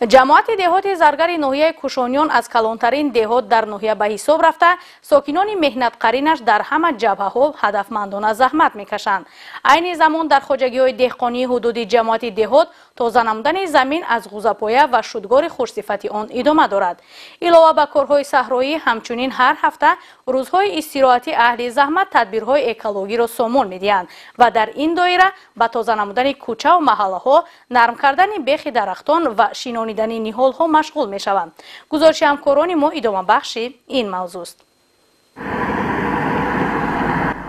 جماعت دهات زرگر ناحیه کوشانیان از کلانترین دهات در ناحیه به حساب رفته ساکنان مهنت قرینش در همه جبهه ها هدفمندانه زحمت میکشند. عین زمان در خواجگی های دهقانی حدودی جماعت دهات تازه نمودن زمین از غوزه‌پایه و شودگار خوشصفتی آن ادامه دارد. علاوه بر کارهای صحرایی همچنین هر هفته روزهای استراحتی اهل زحمت تدبیرهای اکولوژی را سامان میدهند و در این دایره به تازه نمودن کوچه و محله ها، نرم کردن بیخ درختان و شینانیدن نهال ها مشغول می شوند. گزارش همکاران ما ادامه بخش این موضوع است.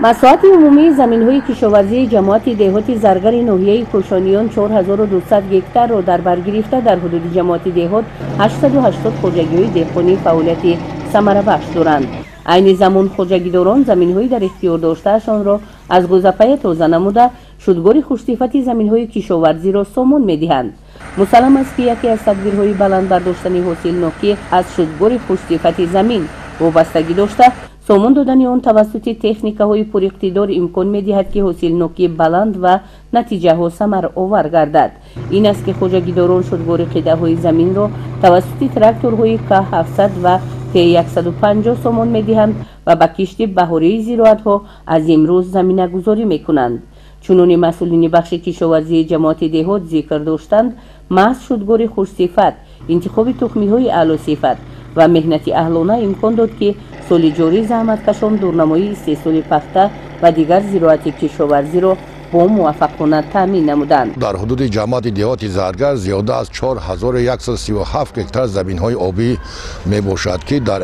مساحت عمومی زمین‌های کشاورزی جماعت دهات زرگر ناحیه کوشانیان 4200 هکتار را در بر گرفته در حدود جماعت دهات 880 خواجگی‌های دهقانی فعالیت ثمره بخش دارند. عین زمان خواجگیداران زمین‌های در اختیار داشتهشان را از غوزه‌پایه تازه نموده شودگار خوشصفتی زمین‌های کشاورزی را سامان می‌دهند. مسلم است که یکی از تدبیرهای بلند برداشتن حاصل ناکی از شودگار خوشصفتی زمین وابستگی داشته سامان دادن آن توسط تکنیک‌های پراقتدار امکان می‌دهد که حاصل ناکی بلند و نتیجه ها ثمر آور گردد. این است که خواجگیداران شودگار قطعه‌های زمین را توسط تراکتورهای که 700 و که 150 سامان می‌دهند و به کشت بهاری زراعت‌ها از امروز زمینه گذاری می‌کنند. چنین مسئولین بخش کشاورزی جماعت دهات ذکر داشتند محض شودگار خوشصفت، انتخاب تخمی‌های اعلی صفت و مهنت اهلانه امکان داد که سال جاری زحمتکشان دورنمایی استحصال پخته و دیگر زراعت کشاورزی را با موفقانه تامین نمودند. در حدود جماعت دهات زرگر زیاده از 4137 هکتار زمین‌های آبی می باشد که در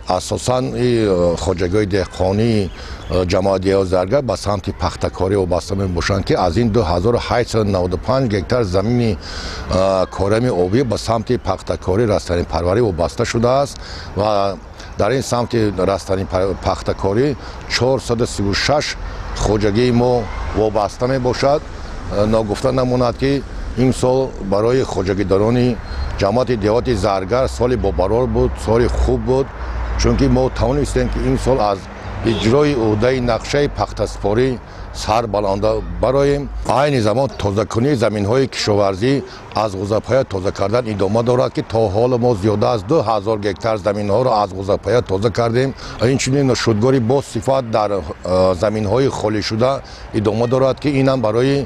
اساساً خواجگی‌های دهقانی جماعت دهات زرگر به سمت پخته‌کاری وابسته می باشند که از این 2895 هکتار زمین کارم آبی به سمت پخته‌کاری رستنی پروری وابسته شده است و در این سمت رستنی پخته‌کاری 436 خواجگی ما وابسته می باشد. ناگفته نماند که این سال برای خواجگیداران جماعت دهات زرگر سال با برار بود، سال خوب بود، چون که ما توانستیم که این سال از اجرای عهده نقشه پخته‌سپاری سر بلنده برایم. عین زمان تازه‌کنی زمین‌های کشاورزی از غوزه‌پایه تازه کردن ادامه دارد که تا حال ما زیاده از 2000 هکتار زمین‌ها را از غوزه‌پایه تازه کردیم. اینچنین شودگاری با صفت در زمین‌های خالی شده ادامه دارد که اینم برای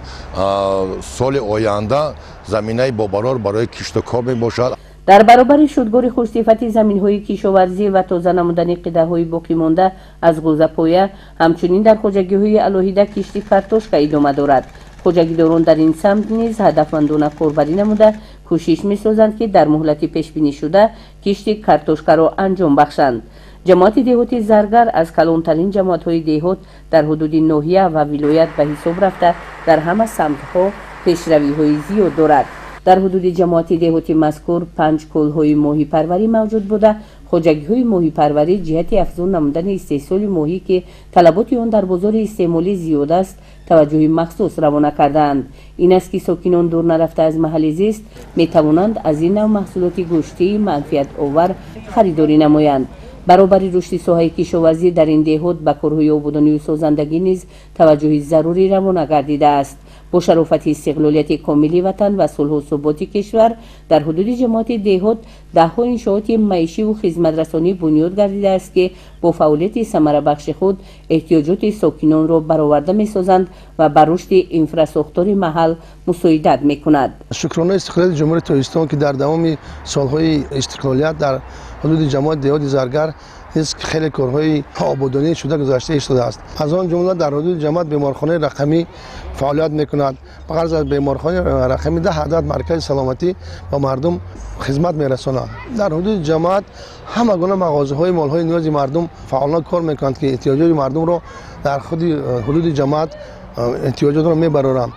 سال آینده زمینه با برار برای کشت و کار میباشد. در برابر شودگار خوشصفتی زمین‌های کشاورزی و تازه نمودن قطعه‌های باقی مانده از غوزه‌پایه همچنین در خواجگی‌های علاهیده کشت کارتوشکا ادامه دارد. خواجگیداران در این سمت نیز هدفمندانه کاربری نموده کوشش می‌سازند که در مهلت پیش بینی شده کشت کارتوشکا را انجام بخشند. جماعت دهات زرگر از کلانترین جماعت‌های دهات در حدود ناحیه و ولایت به حساب رفته در همه سمت‌ها پیشروی‌های زیاد دارد. در حدود جماعت دهات مذکور 5 کل‌های ماهی پروری موجود بوده. خواجگی‌های ماهی پروری جهت افزون نمودن استحصال ماهی که طلبات آن در بازار استعمالی زیاد است توجه مخصوص روانه کردند. این است که ساکنان دور نرفته از محل زیست می توانند از این نوع محصولات گوشتی منفعت آور خریداری نمایند. برابر رشد ساحه کشاورزی در این دهات به کارهای آبادانی و سازندگی نیز توجه ضروری روانه گردیده است. با شرافت استقلالیت کاملی وطن و صلح و ثبات کشور در حدود جماعت دهات ده‌ها انشاءات معیشی و خدمت‌رسانی بنیاد گردیده است که با فعالیت ثمره بخش خود احتیاجات ساکنان را برآورده می‌سازند و بر رشد انفراستراکچور محل مساعدت می‌کند. شکرانه استقلال جمهوری تاجیکستان که در تمام سال‌های استقلالیت در حدود جماعت دهات زرگر نیز خیلی کارهای آبادانی شده گذاشته شده است. از آن جمله در حدود جماعت بیمارخانه رقمی فعالیت میکند. به غرض از بیمارخانه رقمی 10 عدد مرکز سلامتی و مردم خدمت میرساند. در حدود جماعت همه گونه مغازه‌های مال‌های نیاز مردم فعالانه کار میکنند که احتیاجات مردم را در خود حدود جماعت احتیاجات را میبرند.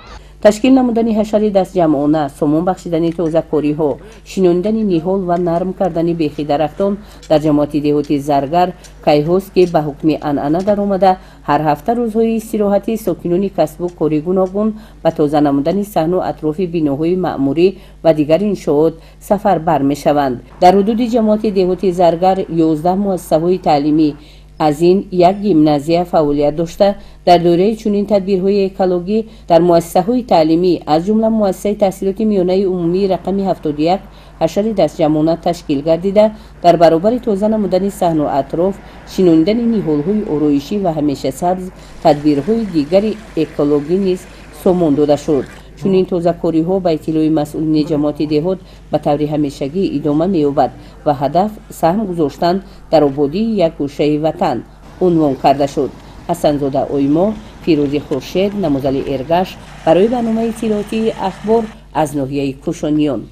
تشکیل نمودن حشره دست جمعانه، سامان بخشیدن تازه‌کاری ها، شیناندن نهال و نرم کردن بیخ درختان در جماعت دهات زرگر کیهاست که به حکم عنعنه در آمده هر هفته روزهای استراحتی ساکنان کسب و کار گوناگون به تازه نمودن صحن و اطراف بناهای معموری و دیگر انشاءات سفر بر می شوند. در حدود جماعت دهات زرگر 11 مؤسسه‌های تعلیمی از این یک گیمنازیا فعالیت داشته در دوره چنین تدبیرهای اکولوژی در مؤسسه‌های تعلیمی از جمله مؤسسه تحصیلات میانه عمومی رقم 71 حشر دست جمعانه تشکیل گردیده در برابر تازه نمودن صحن و اطراف، شنودن نیهول‌های آرایشی و همیشه سبز تدبیرهای دیگر اکولوژی نیز سامان داده شد. چنین تازه‌کاری‌ها به اطلاع مسئولین جماعت دهات به طور همیشگی ادامه می‌یابد و هدف سهم گذاشتن در آبادی یک گوشه وطن عنوان کرده شد. حسن زاده اویما، فیروزی خورشید، نمازلی ارگش برای برنامه اطلاعاتی اخبار از ناحیه کوشانیان.